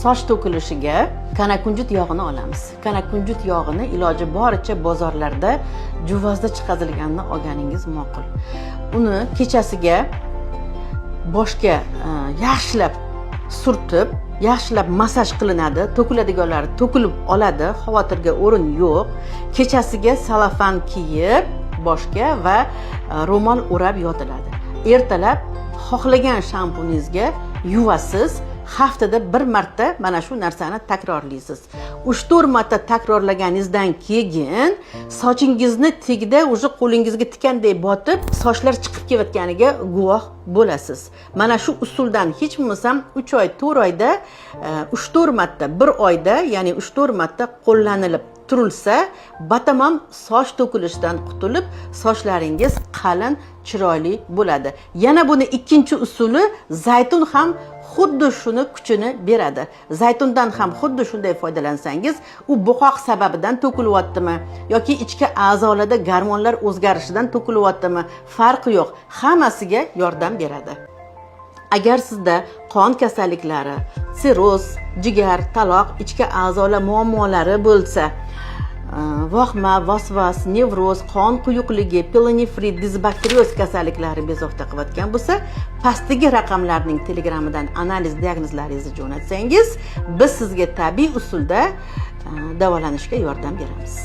soch to'kilishiga kanakunjut yog'ini olamiz. Kanakunjut yog'ini iloji boricha bozorlarda juvozda chiqarilganini olganingiz ma'qul. Uni kechasiga boshga yaxshilab surtib, yaxshilab masaj qilinadi. To'kiladiganlar to'kilib oladi, xavotirga o'rin yo'q. Kechasiga salafan kiyib boshga va ro'mol o'rab yotiladi. Ertalab xohlagan shampuningizga yuvasiz. Haftada bir marta mana shu narsani takrorlaysiz. 3-4 marta takrorlaganingizdan keyin sochingizni tagida o'sha qo'lingizga tikanday botib, sochlar chiqib ketayotganiga guvoh bo'lasiz. Mana shu usuldan hech bo'lmasam 3 oy, 4 oyda 3-4 marta, 1 oyda, ya'ni 3-4 marta qo'llanilib turilsa, batamom soch to'kilishidan qutulib, sochlaringiz qalin, chiroyli bo'ladi. Yana buni ikkinchi usuli zaytun ham xuddi shuni kuchini beradi. Zaytundan ham xuddi shunday foydalansangiz, u bo'qoq sababidan to'kilyaptimi yoki ichki a'zolarda gormonlar o'zgarishidan to'kilyaptimi, farqi yo'q. Hammasiga yordam beradi. Agar sizda qon kasalliklari, sirroz, jigar, taloq, ichki a'zolar muammolari bo'lsa, vohma, vasvas, nevroz, qon quyuqligi, pilonefrit, disbakterioz kasalliklari bezovta qilayotgan bo'lsa, pastdagi raqamlarning Telegram'idan analiz diagnozlaringizni jo'natsangiz, biz sizga tabiiy usulda davolanishga yordam beramiz.